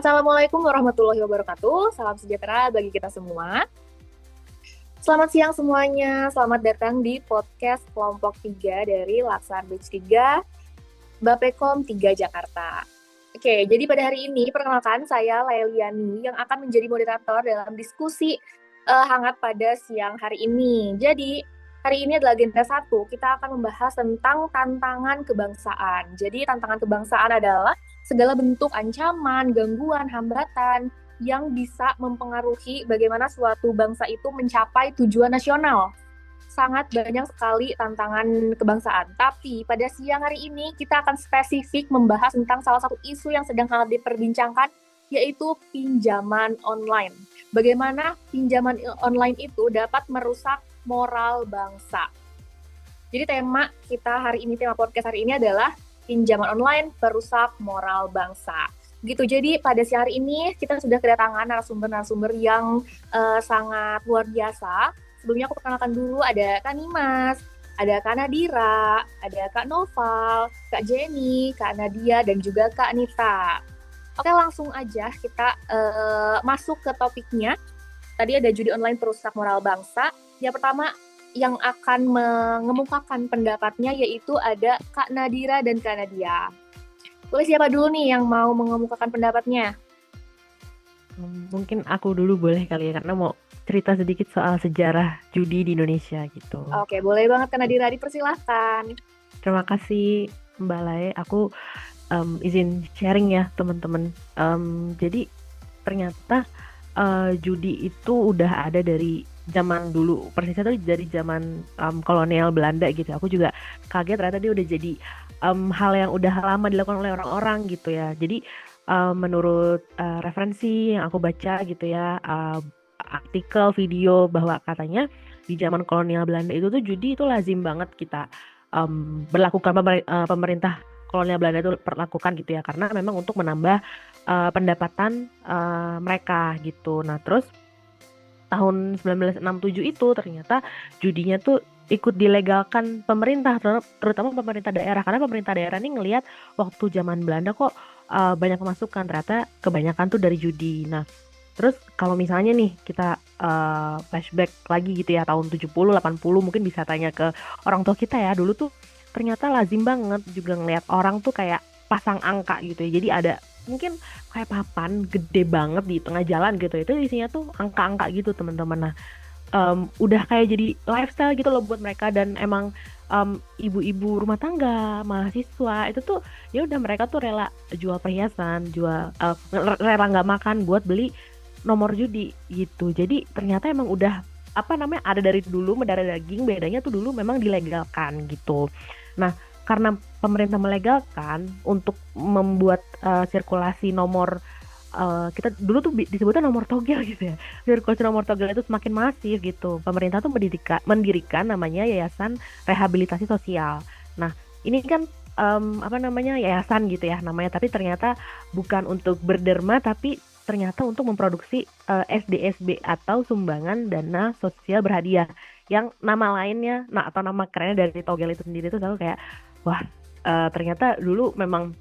Assalamualaikum warahmatullahi wabarakatuh. Salam sejahtera bagi kita semua. Selamat siang semuanya. Selamat datang di podcast kelompok 3 dari Laksar Batch 3 Bapekom 3 Jakarta. Oke, jadi pada hari ini perkenalkan saya Laeliani yang akan menjadi moderator dalam diskusi hangat pada siang hari ini. Jadi hari ini adalah agenda 1, kita akan membahas tentang tantangan kebangsaan. Jadi tantangan kebangsaan adalah segala bentuk ancaman, gangguan, hambatan yang bisa mempengaruhi bagaimana suatu bangsa itu mencapai tujuan nasional. Sangat banyak sekali tantangan kebangsaan. Tapi pada siang hari ini kita akan spesifik membahas tentang salah satu isu yang sedang hangat diperbincangkan, yaitu pinjaman online. Bagaimana pinjaman online itu dapat merusak moral bangsa. Jadi tema podcast hari ini adalah pinjaman online perusak moral bangsa. Gitu. Jadi pada siang hari ini kita sudah kedatangan narasumber-narasumber yang sangat luar biasa. Sebelumnya aku perkenalkan dulu, ada Kak Nimas, ada Kak Nadira, ada Kak Noval, Kak Jenny, Kak Nadia, dan juga Kak Nita. Oke, langsung aja kita masuk ke topiknya. Tadi ada judi online perusak moral bangsa. Yang pertama yang akan mengemukakan pendapatnya yaitu ada Kak Nadira dan Kak Nadia. Boleh siapa dulu nih yang mau mengemukakan pendapatnya? Mungkin aku dulu boleh kali ya, karena mau cerita sedikit soal sejarah judi di Indonesia gitu. Oke, boleh banget Kak Nadira, dipersilahkan. Terima kasih Mbak Lae, aku izin sharing ya teman-teman. Jadi ternyata judi itu udah ada dari zaman dulu, persisnya tuh dari zaman kolonial Belanda gitu. Aku juga kaget ternyata dia udah jadi hal yang udah lama dilakukan oleh orang-orang gitu ya. Jadi menurut referensi yang aku baca gitu ya, artikel, video, bahwa katanya di zaman kolonial Belanda itu tuh judi itu lazim banget kita berlakukan, pemerintah kolonial Belanda itu perlakukan gitu ya, karena memang untuk menambah pendapatan mereka gitu. Nah terus tahun 1967 itu ternyata judinya tuh ikut dilegalkan pemerintah, terutama pemerintah daerah, karena pemerintah daerah ini ngelihat waktu zaman Belanda kok banyak pemasukan, ternyata kebanyakan tuh dari judi. Nah terus kalau misalnya nih kita flashback lagi gitu ya, tahun 70, 80, mungkin bisa tanya ke orang tua kita ya, dulu tuh ternyata lazim banget juga ngelihat orang tuh kayak pasang angka gitu ya. Jadi ada mungkin kayak papan gede banget di tengah jalan gitu, itu isinya tuh angka-angka gitu teman-teman. Nah udah kayak jadi lifestyle gitu loh buat mereka, dan emang ibu-ibu rumah tangga, mahasiswa itu tuh ya udah, mereka tuh rela jual perhiasan, rela nggak makan buat beli nomor judi gitu. Jadi ternyata emang udah ada dari dulu, mendarah daging, bedanya tuh dulu memang dilegalkan gitu. Nah karena pemerintah melegalkan untuk membuat sirkulasi nomor, kita dulu tuh disebutnya nomor togel gitu ya. Sirkulasi nomor togel itu semakin masif gitu. Pemerintah tuh mendirikan namanya Yayasan Rehabilitasi Sosial. Nah, ini kan yayasan gitu ya namanya, tapi ternyata bukan untuk berderma, tapi ternyata untuk memproduksi SDSB atau sumbangan dana sosial berhadiah, yang nama lainnya, atau nama kerennya dari togel itu sendiri tuh selalu kayak wah, ternyata dulu memang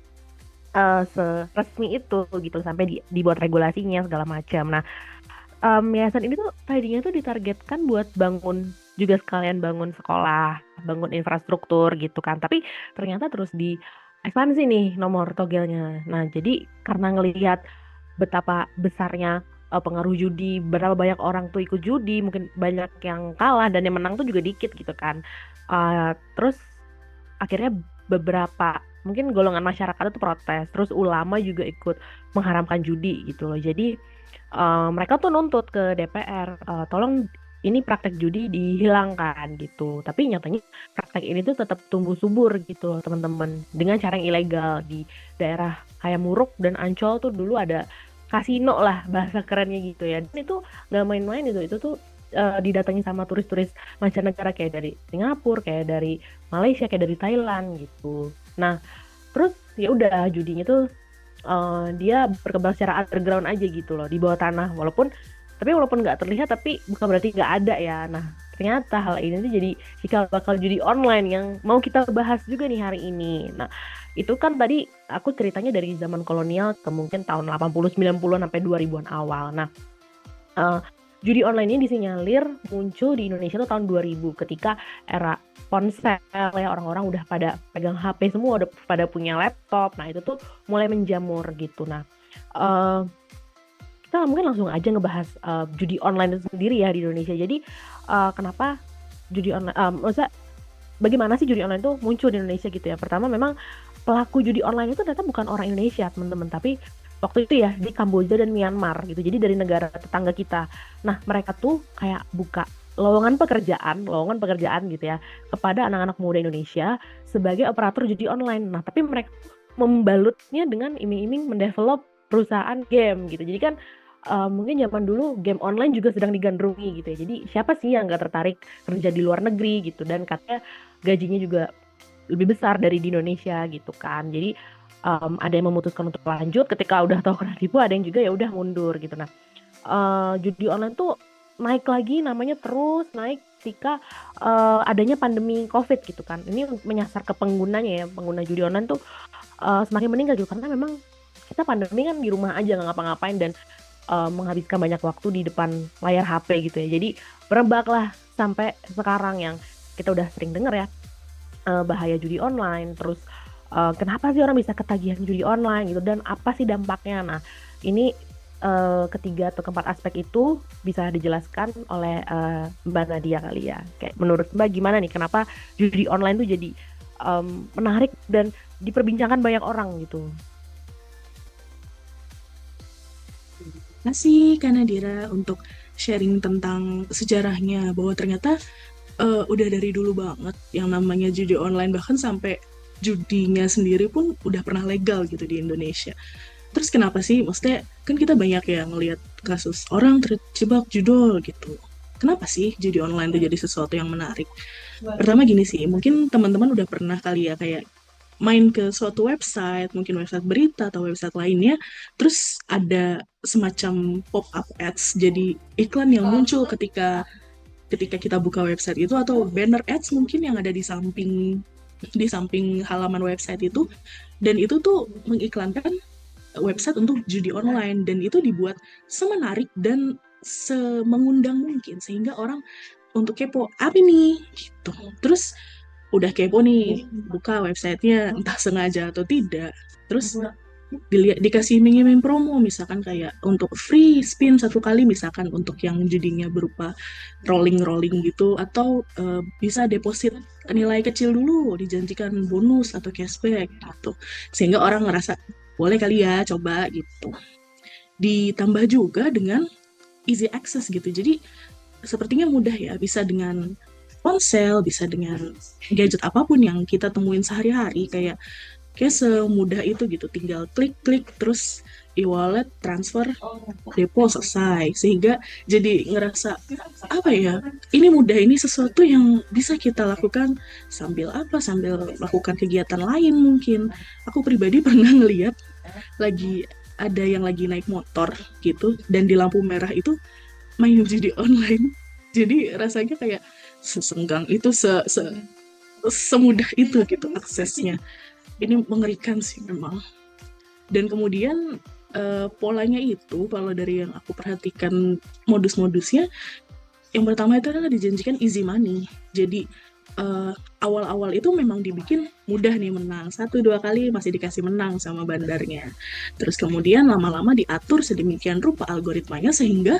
seresmi itu gitu, sampai dibuat regulasinya segala macam. Nah yayasan ini tuh tadinya tuh ditargetkan buat juga sekalian bangun sekolah, bangun infrastruktur gitu kan, tapi ternyata terus di ekspansi nih nomor togelnya. Nah jadi karena ngelihat betapa besarnya pengaruh judi, berapa banyak orang tuh ikut judi, mungkin banyak yang kalah dan yang menang tuh juga dikit gitu kan. Terus akhirnya beberapa mungkin golongan masyarakat itu protes, terus ulama juga ikut mengharamkan judi gitu loh. Jadi mereka tuh nuntut ke DPR, tolong ini praktek judi dihilangkan gitu. Tapi nyatanya praktek ini tuh tetap tumbuh subur gitu loh teman-teman, dengan cara yang ilegal. Di daerah kayak Muruk dan Ancol tuh dulu ada kasino lah bahasa kerennya gitu ya. Dan itu nggak main-main, itu tuh didatangi sama turis-turis mancanegara kayak dari Singapura, kayak dari Malaysia, kayak dari Thailand gitu. Nah, terus ya udah judinya tuh dia berkembang secara underground aja gitu loh, di bawah tanah, walaupun nggak terlihat, tapi bukan berarti nggak ada ya. Nah, ternyata hal ini tuh jadi cikal bakal judi online yang mau kita bahas juga nih hari ini. Nah, itu kan tadi aku ceritanya dari zaman kolonial ke mungkin tahun 80, 90-an sampai 2000-an awal. Nah, eh, judi online ini disinyalir muncul di Indonesia tuh tahun 2000 ketika era ponsel ya, orang-orang udah pada pegang HP semua, udah pada punya laptop. Nah, itu tuh mulai menjamur gitu. Nah, eh, kita mungkin langsung aja ngebahas judi online itu sendiri ya di Indonesia. Jadi kenapa judi online, maksudnya bagaimana sih judi online itu muncul di Indonesia gitu ya? Pertama memang pelaku judi online itu ternyata bukan orang Indonesia teman-teman, tapi waktu itu ya di Kamboja dan Myanmar gitu. Jadi dari negara tetangga kita. Nah mereka tuh kayak buka lowongan pekerjaan gitu ya kepada anak-anak muda Indonesia sebagai operator judi online. Nah tapi mereka membalutnya dengan iming-iming mendevelop perusahaan game gitu. Jadi kan mungkin zaman dulu game online juga sedang digandrungi gitu ya. Jadi siapa sih yang nggak tertarik kerja di luar negeri gitu, dan katanya gajinya juga lebih besar dari di Indonesia gitu kan. Jadi ada yang memutuskan untuk lanjut ketika udah tahu kena tipu, ada yang juga ya udah mundur gitu. Nah, judi online tuh naik lagi, namanya terus naik ketika adanya pandemi COVID gitu kan. Ini menyasar ke penggunanya ya, pengguna judi online tuh semakin meninggal gitu karena memang kita pandemi kan di rumah aja nggak ngapa-ngapain dan menghabiskan banyak waktu di depan layar HP gitu ya. Jadi berebaklah sampai sekarang yang kita udah sering dengar ya, bahaya judi online. Terus kenapa sih orang bisa ketagihan judi online gitu, dan apa sih dampaknya? Nah ini ketiga atau keempat aspek itu bisa dijelaskan oleh Mbak Nadia kali ya. Kayak menurut Mbak gimana nih, kenapa judi online tuh jadi menarik dan diperbincangkan banyak orang gitu? Terima kasih Kak Nadira untuk sharing tentang sejarahnya, bahwa ternyata udah dari dulu banget yang namanya judi online, bahkan sampai judinya sendiri pun udah pernah legal gitu di Indonesia. Terus kenapa sih? Maksudnya kan kita banyak ya ngelihat kasus orang terjebak judol gitu. Kenapa sih judi online itu jadi sesuatu yang menarik? Pertama gini sih, mungkin teman-teman udah pernah kali ya kayak main ke suatu website, mungkin website berita atau website lainnya, terus ada semacam pop-up ads, jadi iklan yang muncul ketika ketika kita buka website itu, atau banner ads mungkin yang ada di samping halaman website itu, dan itu tuh mengiklankan website untuk judi online, dan itu dibuat semenarik dan semengundang mungkin sehingga orang untuk kepo apa nih gitu. Terus udah kepo nih, buka websitenya entah sengaja atau tidak, terus dilihat dikasih iming-iming promo, misalkan kayak untuk free spin 1 kali, misalkan untuk yang judinya berupa rolling gitu, atau bisa deposit nilai kecil dulu, dijanjikan bonus atau cashback gitu, sehingga orang ngerasa boleh kali ya coba gitu. Ditambah juga dengan easy access gitu, jadi sepertinya mudah ya, bisa dengan ponsel, bisa dengan gadget apapun yang kita temuin sehari-hari, kayak semudah itu gitu, tinggal klik-klik terus e-wallet, transfer, depo, selesai. Sehingga jadi ngerasa apa ya, ini mudah, ini sesuatu yang bisa kita lakukan sambil melakukan kegiatan lain mungkin. Aku pribadi pernah ngeliat ada yang lagi naik motor gitu, dan di lampu merah itu main judi online. Jadi rasanya kayak sesenggang itu, semudah itu gitu aksesnya. Ini mengerikan sih memang. Dan kemudian polanya itu, kalau dari yang aku perhatikan modus-modusnya, yang pertama itu adalah dijanjikan easy money. Jadi awal-awal itu memang dibikin mudah nih menang, 1-2 kali masih dikasih menang sama bandarnya. Terus kemudian lama-lama diatur sedemikian rupa algoritmanya sehingga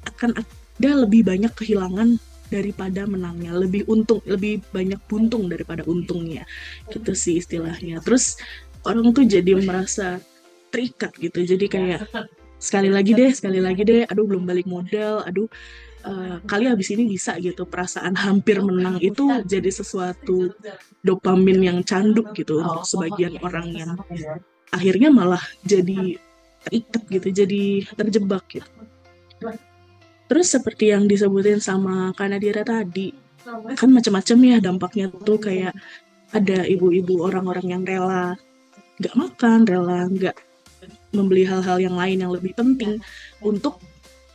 akan ada lebih banyak kehilangan daripada menangnya, lebih banyak buntung daripada untungnya, gitu sih istilahnya. Terus orang tuh jadi merasa terikat gitu, jadi kayak sekali lagi deh, aduh belum balik modal, aduh kali habis ini bisa gitu. Perasaan hampir menang itu jadi sesuatu dopamin yang canduk gitu untuk sebagian orang, yang akhirnya malah jadi terikat gitu, jadi terjebak gitu. Terus seperti yang disebutin sama Kak Nadira tadi, kan macam-macam ya dampaknya tuh, kayak ada ibu-ibu, orang-orang yang rela nggak makan, rela nggak membeli hal-hal yang lain yang lebih penting untuk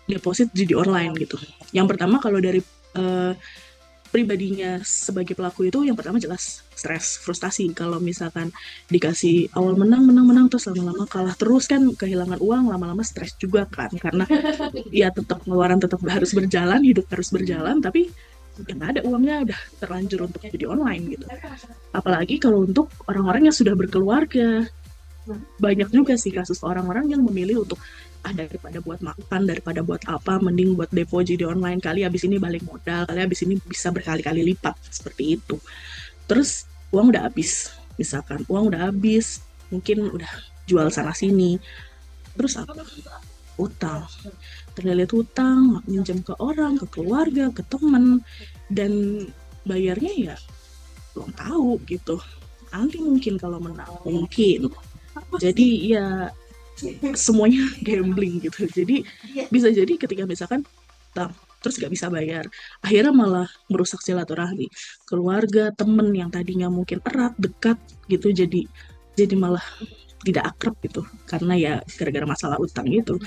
deposit judi online gitu. Yang pertama, kalau dari eh, pribadinya sebagai pelaku itu yang pertama jelas stres, frustasi. Kalau misalkan dikasih awal menang, menang, menang, terus lama-lama kalah terus kan kehilangan uang, lama-lama stres juga kan. Karena ya tetap pengeluaran tetap harus berjalan, hidup harus berjalan, tapi yang ada uangnya udah terlanjur untuk judi online gitu. Apalagi kalau untuk orang-orang yang sudah berkeluarga, banyak juga sih kasus orang-orang yang memilih untuk daripada buat makan, daripada buat apa, mending buat depo judi online, kali habis ini balik modal, kali habis ini bisa berkali-kali lipat, seperti itu. Terus uang udah habis, misalkan uang udah habis, mungkin udah jual sana sini, terus apa? Utang, terlilit hutang, minjem ke orang, ke keluarga, ke teman, dan bayarnya ya belum tahu gitu. Nanti mungkin kalau menang, mungkin. Jadi ya semuanya gambling gitu. Jadi bisa jadi ketika misalkan terus gak bisa bayar, akhirnya malah merusak silaturahmi keluarga, temen yang tadinya mungkin erat, dekat gitu, jadi malah tidak akrab gitu, karena ya gara-gara masalah utang itu.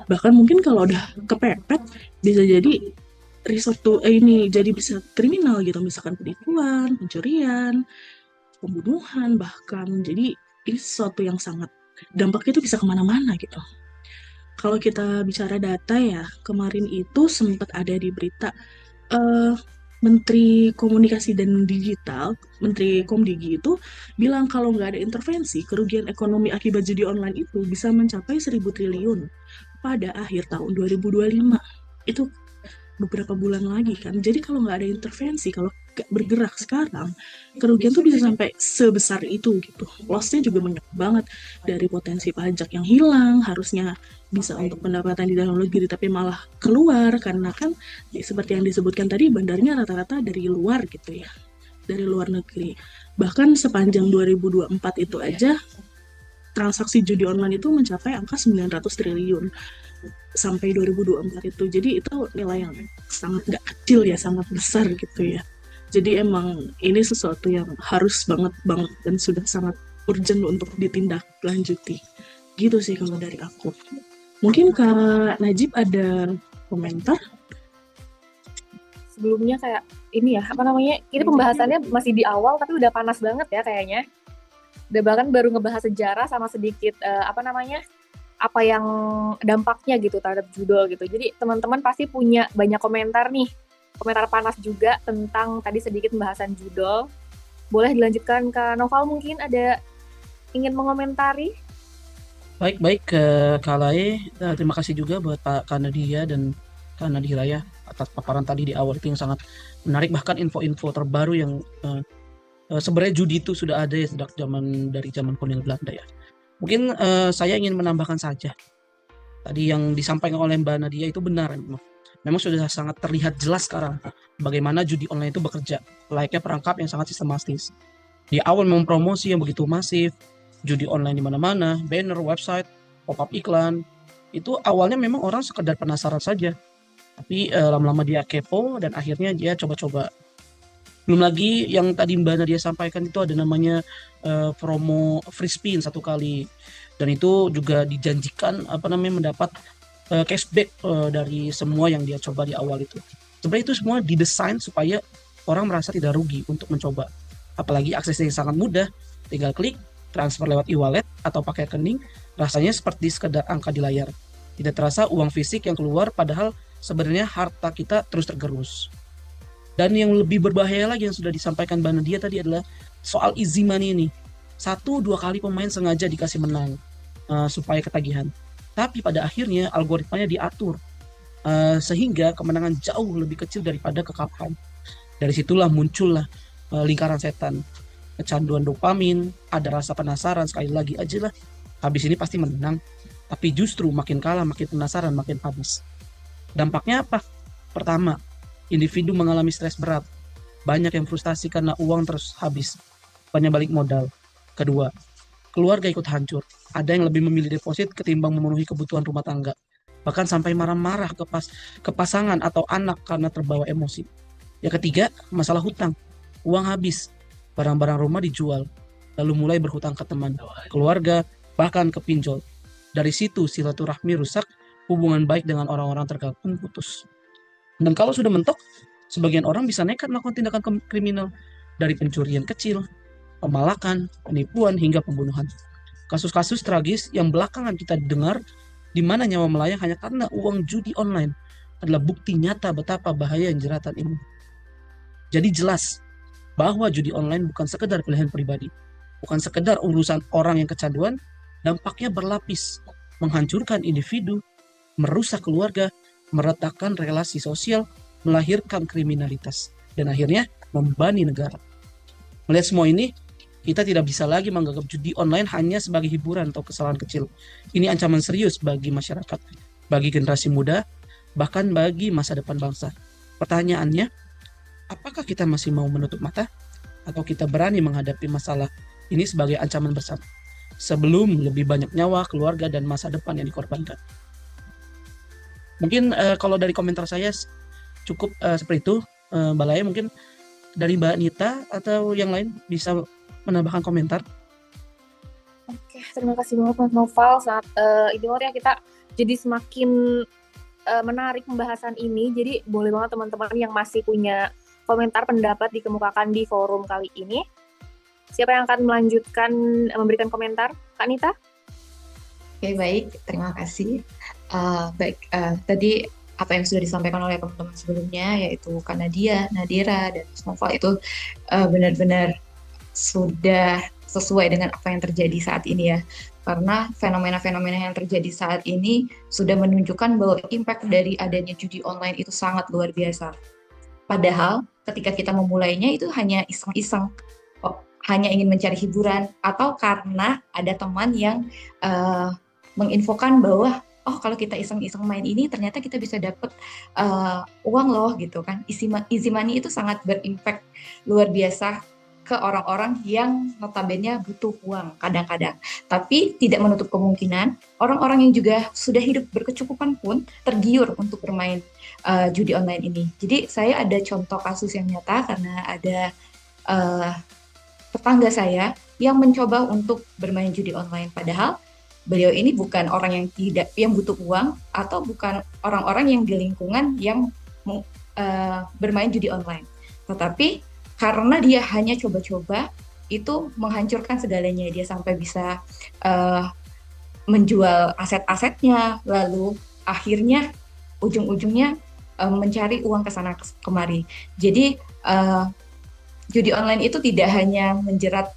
Bahkan mungkin kalau udah kepepet bisa jadi resort tuh ini jadi bisa kriminal gitu, misalkan penipuan, pencurian, pembunuhan bahkan. Jadi ini sesuatu yang sangat, dampaknya itu bisa kemana-mana gitu. Kalau kita bicara data ya, kemarin itu sempat ada di berita, eh, Menteri Komunikasi dan Digital, Menteri Komdigi itu bilang kalau nggak ada intervensi, kerugian ekonomi akibat judi online itu bisa mencapai 1.000 triliun pada akhir tahun 2025. Itu beberapa bulan lagi kan. Jadi kalau nggak ada intervensi, kalau nggak bergerak sekarang, kerugian tuh bisa sampai sebesar itu gitu. Lossnya juga banyak banget, dari potensi pajak yang hilang, harusnya bisa untuk pendapatan di dalam negeri, tapi malah keluar karena kan seperti yang disebutkan tadi, bandarnya rata-rata dari luar gitu ya, dari luar negeri. Bahkan sepanjang 2024 itu aja transaksi judi online itu mencapai angka 900 triliun sampai 2024 itu. Jadi itu nilai yang sangat gak kecil ya, sangat besar gitu ya. Jadi emang ini sesuatu yang harus banget dan sudah sangat urgent untuk ditindaklanjuti. Gitu sih kalau dari aku. Mungkin Kak Najib ada komentar? Sebelumnya kayak ini ya, apa namanya, ini pembahasannya masih di awal tapi udah panas banget ya kayaknya. Udah bahkan baru ngebahas sejarah sama sedikit apa yang dampaknya gitu terhadap judul gitu. Jadi teman-teman pasti punya banyak komentar nih, komentar panas juga tentang tadi sedikit pembahasan judul. Boleh dilanjutkan ke Noval, mungkin ada ingin mengomentari? Baik ke Kalae, terima kasih juga buat Pak Kanadia dan Kak Nadira ya atas paparan tadi di awal, itu yang sangat menarik. Bahkan info-info terbaru yang sebenarnya judi itu sudah ada ya dari zaman kolonial Belanda ya. Mungkin saya ingin menambahkan saja, tadi yang disampaikan oleh Mbak Nadia itu benar. Memang sudah sangat terlihat jelas sekarang bagaimana judi online itu bekerja, layaknya perangkap yang sangat sistematis. Di awal mempromosi yang begitu masif, judi online di mana-mana, banner, website, pop-up iklan, itu awalnya memang orang sekedar penasaran saja. Tapi lama-lama dia kepo dan akhirnya dia coba-coba. Belum lagi yang tadi Mbak Nadia sampaikan itu ada namanya promo free spin 1 kali, dan itu juga dijanjikan mendapat cashback dari semua yang dia coba di awal itu. Sebenarnya itu semua didesain supaya orang merasa tidak rugi untuk mencoba. Apalagi aksesnya sangat mudah, tinggal klik, transfer lewat e-wallet atau pakai rekening, rasanya seperti sekedar angka di layar. Tidak terasa uang fisik yang keluar, padahal sebenarnya harta kita terus tergerus. Dan yang lebih berbahaya lagi yang sudah disampaikan Mbak Nadia tadi adalah soal easy money ini. 1-2 kali pemain sengaja dikasih menang supaya ketagihan. Tapi pada akhirnya algoritmanya diatur sehingga kemenangan jauh lebih kecil daripada kekalahan. Dari situlah muncullah lingkaran setan. Kecanduan dopamin, ada rasa penasaran, sekali lagi aja lah, habis ini pasti menang. Tapi justru makin kalah, makin penasaran, makin habis. Dampaknya apa? Pertama, individu mengalami stres berat. Banyak yang frustasi karena uang terus habis, banyak balik modal. Kedua, keluarga ikut hancur. Ada yang lebih memilih deposit ketimbang memenuhi kebutuhan rumah tangga. Bahkan sampai marah-marah ke pasangan atau anak karena terbawa emosi. Yang ketiga, masalah hutang. Uang habis, barang-barang rumah dijual, lalu mulai berhutang ke teman, keluarga, bahkan ke pinjol. Dari situ silaturahmi rusak, hubungan baik dengan orang-orang tergabung putus. Dan kalau sudah mentok, Sebagian orang bisa nekat melakukan tindakan kriminal, dari pencurian kecil, pemalakan, penipuan, hingga pembunuhan. Kasus-kasus tragis yang belakangan kita dengar, di mana nyawa melayang hanya karena uang judi online, adalah bukti nyata betapa bahaya jeratan ini. Jadi jelas bahwa judi online bukan sekedar pilihan pribadi, bukan sekedar urusan orang yang kecanduan, dampaknya berlapis, menghancurkan individu, merusak keluarga, meretakkan relasi sosial, melahirkan kriminalitas, dan akhirnya membebani negara. Melihat semua ini, kita tidak bisa lagi menganggap judi online hanya sebagai hiburan atau kesalahan kecil. Ini ancaman serius bagi masyarakat, bagi generasi muda, bahkan bagi masa depan bangsa. Pertanyaannya, apakah kita masih mau menutup mata? Atau kita berani menghadapi masalah ini sebagai ancaman bersama, sebelum lebih banyak nyawa, keluarga, dan masa depan yang dikorbankan? Mungkin kalau dari komentar saya cukup seperti itu. Mbak Laya, mungkin dari Mbak Nita atau yang lain bisa menambahkan komentar. Oke, terima kasih banget Mas Noval. Saat ini ya kita jadi semakin menarik pembahasan ini. Jadi boleh banget teman-teman yang masih punya komentar, pendapat dikemukakan di forum kali ini. Siapa yang akan melanjutkan memberikan komentar? Kak Nita? Oke, baik. Terima kasih. Tadi apa yang sudah disampaikan oleh teman-teman sebelumnya, yaitu Kak Nadia, Nadira, dan Mas Noval itu benar-benar sudah sesuai dengan apa yang terjadi saat ini ya. Karena fenomena-fenomena yang terjadi saat ini sudah menunjukkan bahwa impact dari adanya judi online itu sangat luar biasa. Padahal ketika kita memulainya itu hanya iseng-iseng, hanya ingin mencari hiburan, atau karena ada teman yang menginfokan bahwa kalau kita iseng-iseng main ini ternyata kita bisa dapat uang loh gitu kan. Easy money itu sangat berimpact luar biasa ke orang-orang yang notabene butuh uang kadang-kadang. Tapi tidak menutup kemungkinan orang-orang yang juga sudah hidup berkecukupan pun tergiur untuk bermain judi online ini. Jadi saya ada contoh kasus yang nyata karena ada tetangga saya yang mencoba untuk bermain judi online, padahal beliau ini bukan orang yang butuh uang, atau bukan orang-orang yang di lingkungan yang bermain judi online. Tetapi karena dia hanya coba-coba, itu menghancurkan segalanya. Dia sampai bisa menjual aset-asetnya, lalu akhirnya ujung-ujungnya mencari uang ke sana kemari. Jadi judi online itu tidak hanya menjerat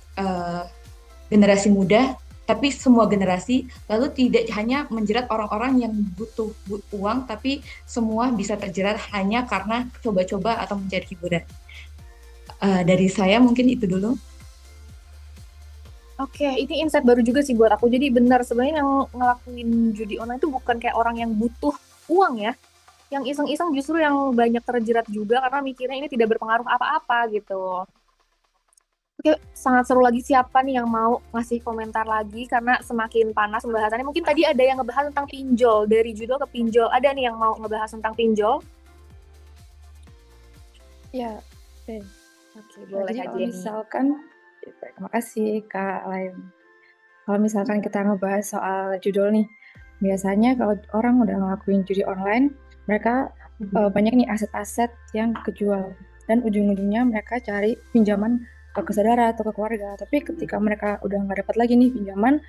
generasi muda, tapi semua generasi, lalu tidak hanya menjerat orang-orang yang butuh uang, tapi semua bisa terjerat hanya karena coba-coba atau mencari hiburan. Dari saya mungkin itu dulu. Oke, ini insight baru juga sih buat aku. Jadi benar, sebenarnya yang ngelakuin judi online itu bukan kayak orang yang butuh uang ya. Yang iseng-iseng justru yang banyak terjerat juga karena mikirnya ini tidak berpengaruh apa-apa gitu. Oke, sangat seru lagi. Siapa nih yang mau ngasih komentar lagi karena semakin panas pembahasannya. Mungkin tadi ada yang ngebahas tentang pinjol, dari judul ke pinjol. Ada nih yang mau ngebahas tentang pinjol? Ya, oke. Oke, boleh Jadi aja kalau nih. misalkan, terima kasih Kak Lain. Kalau misalkan kita ngebahas soal judul nih, biasanya kalau orang udah ngelakuin judi online, mereka banyak nih aset-aset yang kejual. Dan ujung-ujungnya mereka cari pinjaman ke saudara atau ke keluarga. Tapi ketika mereka udah nggak dapat lagi nih pinjaman,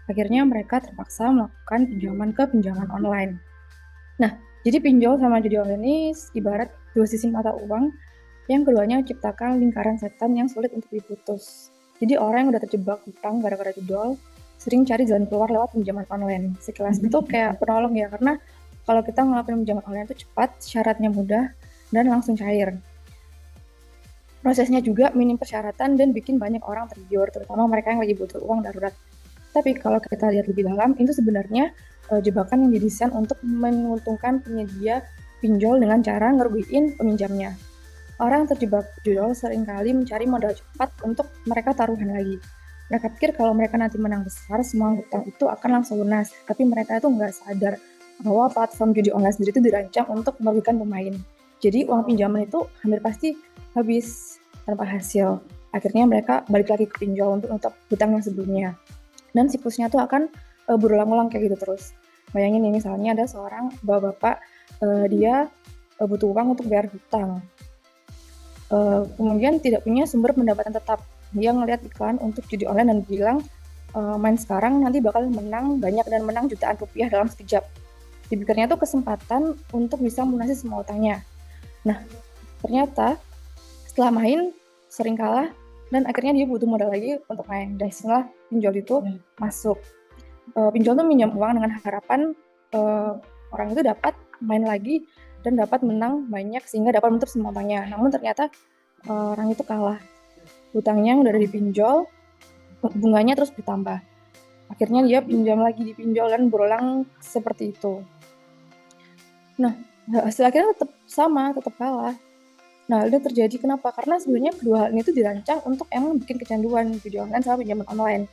akhirnya mereka terpaksa melakukan pinjaman online. Nah, jadi pinjol sama judi online ini ibarat dua sisi mata uang yang keduanya menciptakan lingkaran setan yang sulit untuk diputus. Jadi orang yang udah terjebak hutang gara-gara judol sering cari jalan keluar lewat pinjaman online. Sekilas itu kayak penolong ya, karena kalau kita ngelakuin pinjaman online itu cepat, syaratnya mudah, dan langsung cair. Prosesnya juga minim persyaratan dan bikin banyak orang tergiur, terutama mereka yang lagi butuh uang darurat. Tapi kalau kita lihat lebih dalam, itu sebenarnya jebakan yang didesain untuk menguntungkan penyedia pinjol dengan cara ngerugiin peminjamnya. Orang yang terjebak judol seringkali mencari modal cepat untuk mereka taruhan lagi. Mereka pikir kalau mereka nanti menang besar, semua hutang itu akan langsung lunas. Tapi mereka itu nggak sadar bahwa platform judi online sendiri itu dirancang untuk merugikan pemain. Jadi uang pinjaman itu hampir pasti habis tanpa hasil. Akhirnya mereka balik lagi ke pinjol untuk hutang yang sebelumnya. Dan siklusnya tuh akan berulang-ulang kayak gitu terus. Bayangin nih, misalnya ada seorang bapak-bapak, dia butuh uang untuk bayar hutang. kemudian tidak punya sumber pendapatan tetap. Dia ngelihat iklan untuk judi online dan bilang main sekarang nanti bakal menang banyak dan menang jutaan rupiah dalam sekejap. Dipikirnya tuh kesempatan untuk bisa melunasi semua utangnya. Nah, ternyata setelah main sering kalah dan akhirnya dia butuh modal lagi untuk main. Dan setelah pinjol itu masuk. Pinjol tuh minjam uang dengan harapan orang itu dapat main lagi dan dapat menang banyak sehingga dapat menutup semua utangnya. Namun ternyata orang itu kalah. Hutangnya udah dipinjol, bunganya terus bertambah. Akhirnya dia pinjam lagi, dipinjol dan berulang seperti itu. Nah, hasil akhirnya tetap sama, tetap kalah. Nah, itu terjadi kenapa? Karena sebenarnya kedua hal ini itu dirancang untuk emang bikin kecanduan video online sama pinjaman online.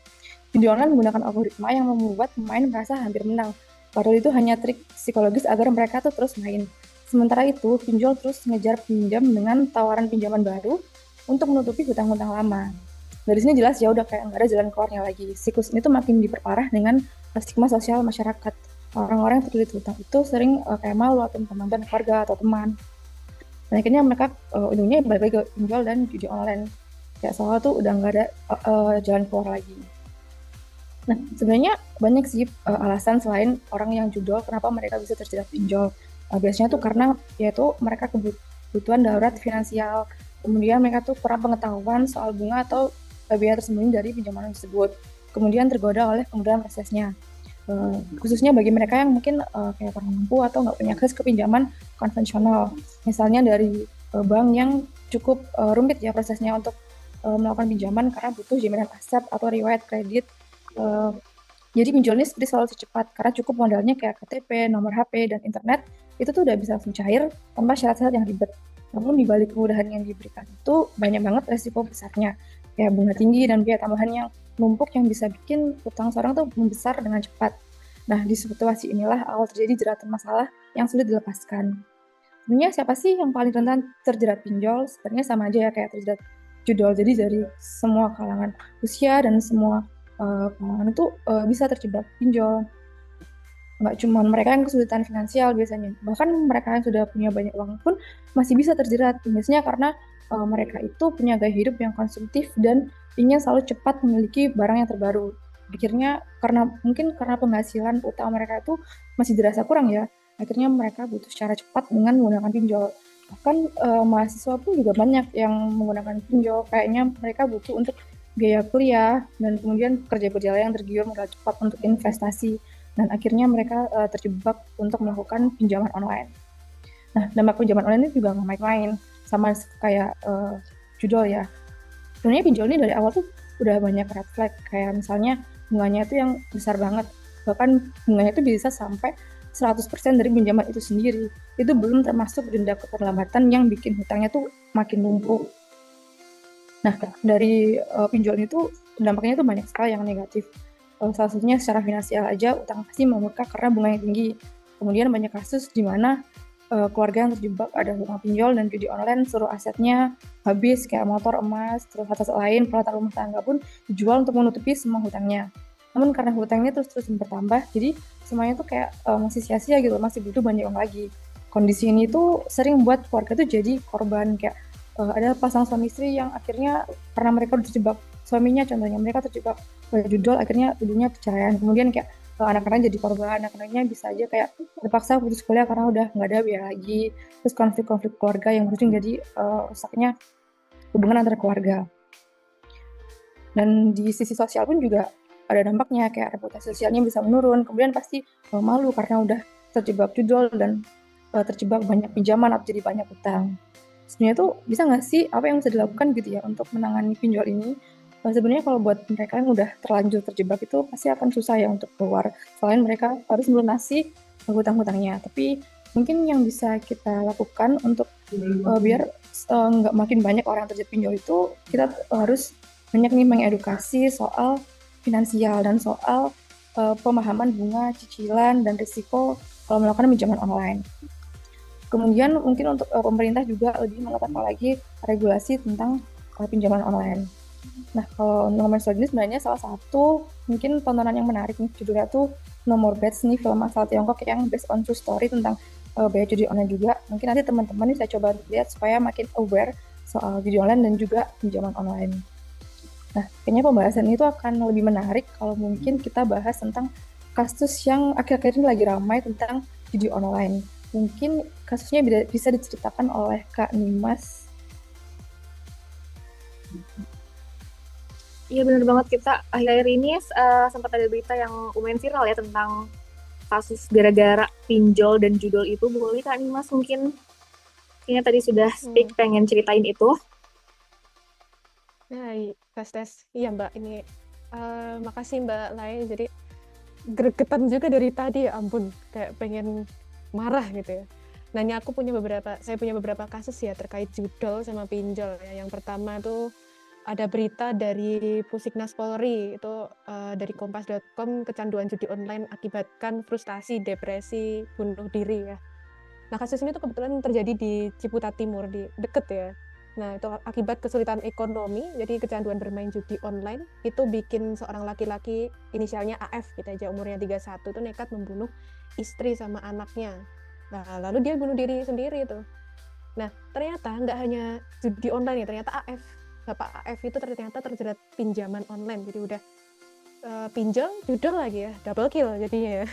Video online menggunakan algoritma yang membuat pemain merasa hampir menang. Padahal itu hanya trik psikologis agar mereka tuh terus main. Sementara itu, pinjol terus ngejar pinjam dengan tawaran pinjaman baru untuk menutupi hutang-hutang lama. Dari sini jelas ya udah kayak nggak ada jalan keluarnya lagi. Siklus ini tuh makin diperparah dengan stigma sosial masyarakat. Orang-orang yang terlilit hutang itu sering kayak malu atau mantan keluarga atau teman. Dan akhirnya mereka ujungnya balik lagi ke pinjol dan judi online. Kayak soalnya tuh udah nggak ada jalan keluar lagi. Nah, sebenarnya banyak sih alasan selain orang yang judol kenapa mereka bisa terjerat pinjol. Biasanya tuh karena yaitu mereka kebutuhan darurat finansial. Kemudian mereka tuh kurang pengetahuan soal bunga atau biaya tersembunyi dari pinjaman tersebut. Kemudian tergoda oleh kemudahan prosesnya. Khususnya bagi mereka yang mungkin kayak kurang mampu atau nggak punya akses ke pinjaman konvensional. Misalnya dari bank yang cukup rumit ya prosesnya untuk melakukan pinjaman karena butuh jaminan aset atau riwayat kredit. Jadi pinjol ini seperti selalu secepat karena cukup modalnya kayak KTP, nomor HP, dan internet itu tuh udah bisa langsung cair tanpa syarat-syarat yang ribet. Namun di balik kemudahan yang diberikan itu banyak banget resiko besarnya, kayak bunga tinggi dan biaya tambahan yang numpuk yang bisa bikin utang seorang tuh membesar dengan cepat. Nah, di situasi inilah awal terjadi jeratan masalah yang sulit dilepaskan. Sebenarnya siapa sih yang paling rentan terjerat pinjol? Sebenarnya sama aja ya kayak terjerat judol. Jadi dari semua kalangan usia dan semua kalangan itu bisa terjebak pinjol. Nggak cuma mereka yang kesulitan finansial biasanya, bahkan mereka yang sudah punya banyak uang pun masih bisa terjerat. Biasanya karena mereka itu punya gaya hidup yang konsumtif dan ingin selalu cepat memiliki barang yang terbaru. Pikirnya mungkin karena penghasilan utang mereka itu masih dirasa kurang ya, akhirnya mereka butuh secara cepat dengan menggunakan pinjol. Bahkan mahasiswa pun juga banyak yang menggunakan pinjol, kayaknya mereka butuh untuk biaya kuliah dan kemudian kerja yang tergiur modal cepat untuk investasi. Dan akhirnya mereka terjebak untuk melakukan pinjaman online. Nah, dampak pinjaman online ini juga nggak main-main, sama kayak judol ya. Sebenarnya pinjol ini dari awal tuh udah banyak red flag, kayak misalnya bunganya itu yang besar banget. Bahkan bunganya itu bisa sampai 100% dari pinjaman itu sendiri. Itu belum termasuk denda keterlambatan yang bikin hutangnya tuh makin numpuk. Nah, dari pinjol itu dampaknya tuh banyak sekali yang negatif. Salah satunya secara finansial aja utang pasti membengkak karena bunganya tinggi. Kemudian banyak kasus di mana keluarga yang terjebak ada hutang pinjol dan judi online, seluruh asetnya habis kayak motor, emas, terus aset lain, peralatan rumah tangga pun dijual untuk menutupi semua hutangnya. Namun karena hutangnya terus bertambah, jadi semuanya tuh kayak masih sia-sia gitu, masih butuh banyak uang lagi. Kondisi ini tuh sering membuat keluarga tuh jadi korban, kayak ada pasang suami istri yang akhirnya karena mereka udah terjebak, suaminya contohnya mereka terjebak judol, akhirnya ujungnya perceraian. Kemudian kayak anak-anaknya jadi korban, anak-anaknya bisa aja kayak terpaksa putus kuliah karena udah nggak ada biaya lagi, terus konflik-konflik keluarga yang berujung jadi rusaknya hubungan antar keluarga. Dan di sisi sosial pun juga ada dampaknya, kayak reputasi sosialnya bisa menurun, kemudian pasti malu karena udah terjebak judol dan terjebak banyak pinjaman atau jadi banyak utang. Sebenarnya tuh bisa nggak sih apa yang bisa dilakukan gitu ya untuk menangani pinjol ini? Sebenarnya kalau buat mereka yang udah terlanjur terjebak itu pasti akan susah ya untuk keluar. Selain mereka harus melunasi hutang-hutangnya. Tapi mungkin yang bisa kita lakukan untuk biar nggak makin banyak orang terjebak pinjol itu, kita harus banyak nih mengedukasi soal finansial dan soal pemahaman bunga, cicilan, dan risiko kalau melakukan pinjaman online. Kemudian mungkin untuk pemerintah juga lebih mengetatkan lagi regulasi tentang pinjaman online. Nah, kalau ngomongin soal ini sebenarnya salah satu mungkin tontonan yang menarik nih, judulnya tuh No More Bets nih, film asal Tiongkok yang based on true story tentang biaya judi online juga. Mungkin nanti teman-teman bisa coba lihat supaya makin aware soal judi online dan juga pinjaman online. Nah, kayaknya pembahasan itu akan lebih menarik kalau mungkin kita bahas tentang kasus yang akhir-akhir ini lagi ramai tentang judi online. Mungkin kasusnya bisa diceritakan oleh Kak Nimas. Iya benar banget, kita akhir-akhir ini sempat ada berita yang lumayan viral ya tentang kasus gara-gara pinjol dan judol itu. Boleh Kak Nimas mungkin kayaknya tadi sudah speak pengen ceritain itu. Ya, tes. Iya Mbak, ini makasih Mbak Lai. Jadi gregetan juga dari tadi, ya ampun, kayak pengen marah gitu ya. Nah ini saya punya beberapa kasus ya terkait judol sama pinjol ya. Yang pertama tuh ada berita dari Pusiknas Polri itu dari kompas.com, kecanduan judi online akibatkan frustasi, depresi, bunuh diri ya. Nah kasus ini tuh kebetulan terjadi di Ciputat Timur, di deket ya. Nah itu akibat kesulitan ekonomi, jadi kecanduan bermain judi online itu bikin seorang laki-laki inisialnya AF, kita aja umurnya 31 tuh nekat membunuh istri sama anaknya. Nah lalu dia bunuh diri sendiri tuh. Nah ternyata nggak hanya judi online ya, ternyata Bapak AF itu ternyata terjerat pinjaman online, jadi udah pinjol, judol lagi ya, double kill jadinya ya.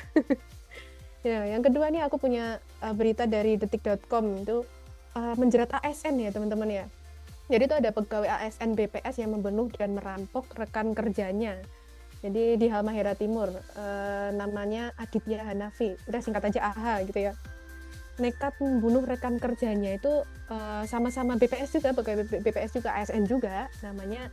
Ya, yang kedua nih aku punya berita dari detik.com itu menjerat ASN ya teman-teman ya. Jadi itu ada pegawai ASN BPS yang membunuh dan merampok rekan kerjanya. Jadi di Halmahera Timur, namanya Aditya Hanafi, udah singkat aja AH gitu ya. Nekat membunuh rekan kerjanya itu sama-sama BPS juga, pegawai BPS juga, ASN juga, namanya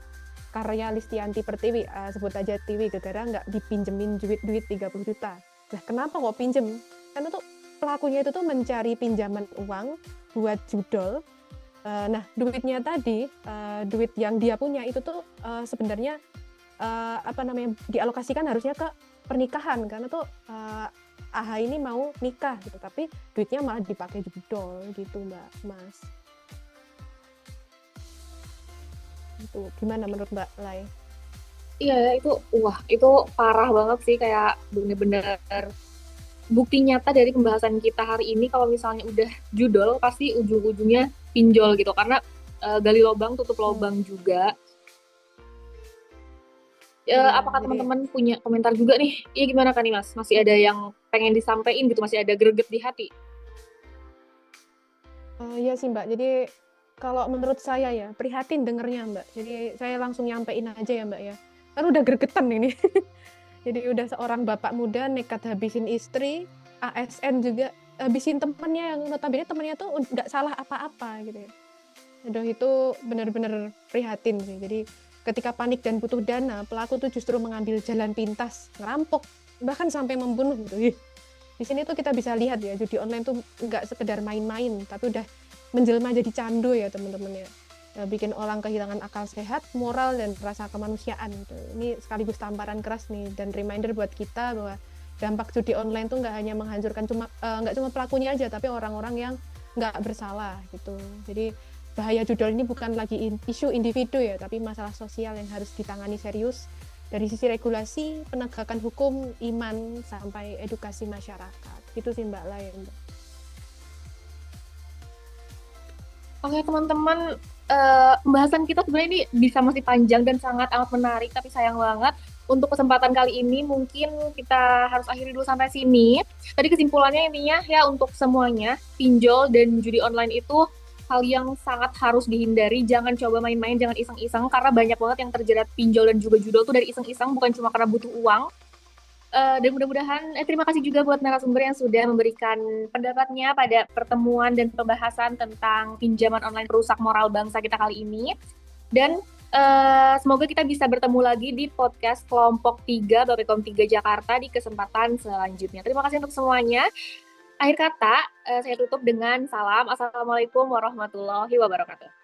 Karya Listianti Pertiwi, sebut aja Tiwi, gara-gara nggak dipinjemin duit 30 juta. Nah kenapa kok pinjem? Karena tuh pelakunya itu tuh mencari pinjaman uang buat judol. Nah duitnya tadi, duit yang dia punya itu tuh sebenarnya dialokasikan harusnya ke pernikahan, karena tuh AH ini mau nikah gitu, tapi duitnya malah dipakai judol gitu Mbak Mas. Itu gimana menurut Mbak Lai? Iya itu parah banget sih, kayak bener-bener bukti nyata dari pembahasan kita hari ini kalau misalnya udah judol pasti ujung-ujungnya pinjol gitu, karena gali lubang tutup lubang juga. Apakah teman-teman punya komentar juga nih? Iya gimana kan nih Mas? Masih ada yang pengen disampaikan gitu? Masih ada greget di hati? Iya sih Mbak, jadi kalau menurut saya ya prihatin dengernya Mbak. Jadi saya langsung nyampein aja ya Mbak ya. Kan udah gregetan ini. Jadi udah seorang bapak muda nekat habisin istri, ASN juga habisin temennya yang notabene temennya tuh nggak salah apa-apa gitu ya. Aduh itu benar-benar prihatin sih. Jadi ketika panik dan butuh dana, pelaku tuh justru mengambil jalan pintas, ngerampok, bahkan sampai membunuh gitu. Di sini tuh kita bisa lihat ya, judi online tuh nggak sekedar main-main, tapi udah menjelma jadi candu ya teman-teman ya. Bikin orang kehilangan akal sehat, moral, dan rasa kemanusiaan gitu. Ini sekaligus tamparan keras nih, dan reminder buat kita bahwa dampak judi online tuh nggak hanya menghancurkan nggak cuma pelakunya aja, tapi orang-orang yang nggak bersalah gitu. Jadi bahaya judol ini bukan lagi isu individu ya, tapi masalah sosial yang harus ditangani serius dari sisi regulasi, penegakan hukum, iman, sampai edukasi masyarakat. Itu sih Mbak Lai. Oke teman-teman, pembahasan kita sebenarnya ini bisa masih panjang dan sangat amat menarik, tapi sayang banget untuk kesempatan kali ini mungkin kita harus akhiri dulu sampai sini. Tadi kesimpulannya intinya ya, untuk semuanya pinjol dan judi online itu hal yang sangat harus dihindari. Jangan coba main-main, jangan iseng-iseng, karena banyak banget yang terjerat pinjol dan juga judol tuh dari iseng-iseng, bukan cuma karena butuh uang. Dan mudah-mudahan terima kasih juga buat narasumber yang sudah memberikan pendapatnya pada pertemuan dan pembahasan tentang pinjaman online perusak moral bangsa kita kali ini. Dan semoga kita bisa bertemu lagi di podcast Kelompok 3 Bappekom 3 Jakarta di kesempatan selanjutnya. Terima kasih untuk semuanya. Akhir kata, saya tutup dengan salam. Assalamualaikum warahmatullahi wabarakatuh.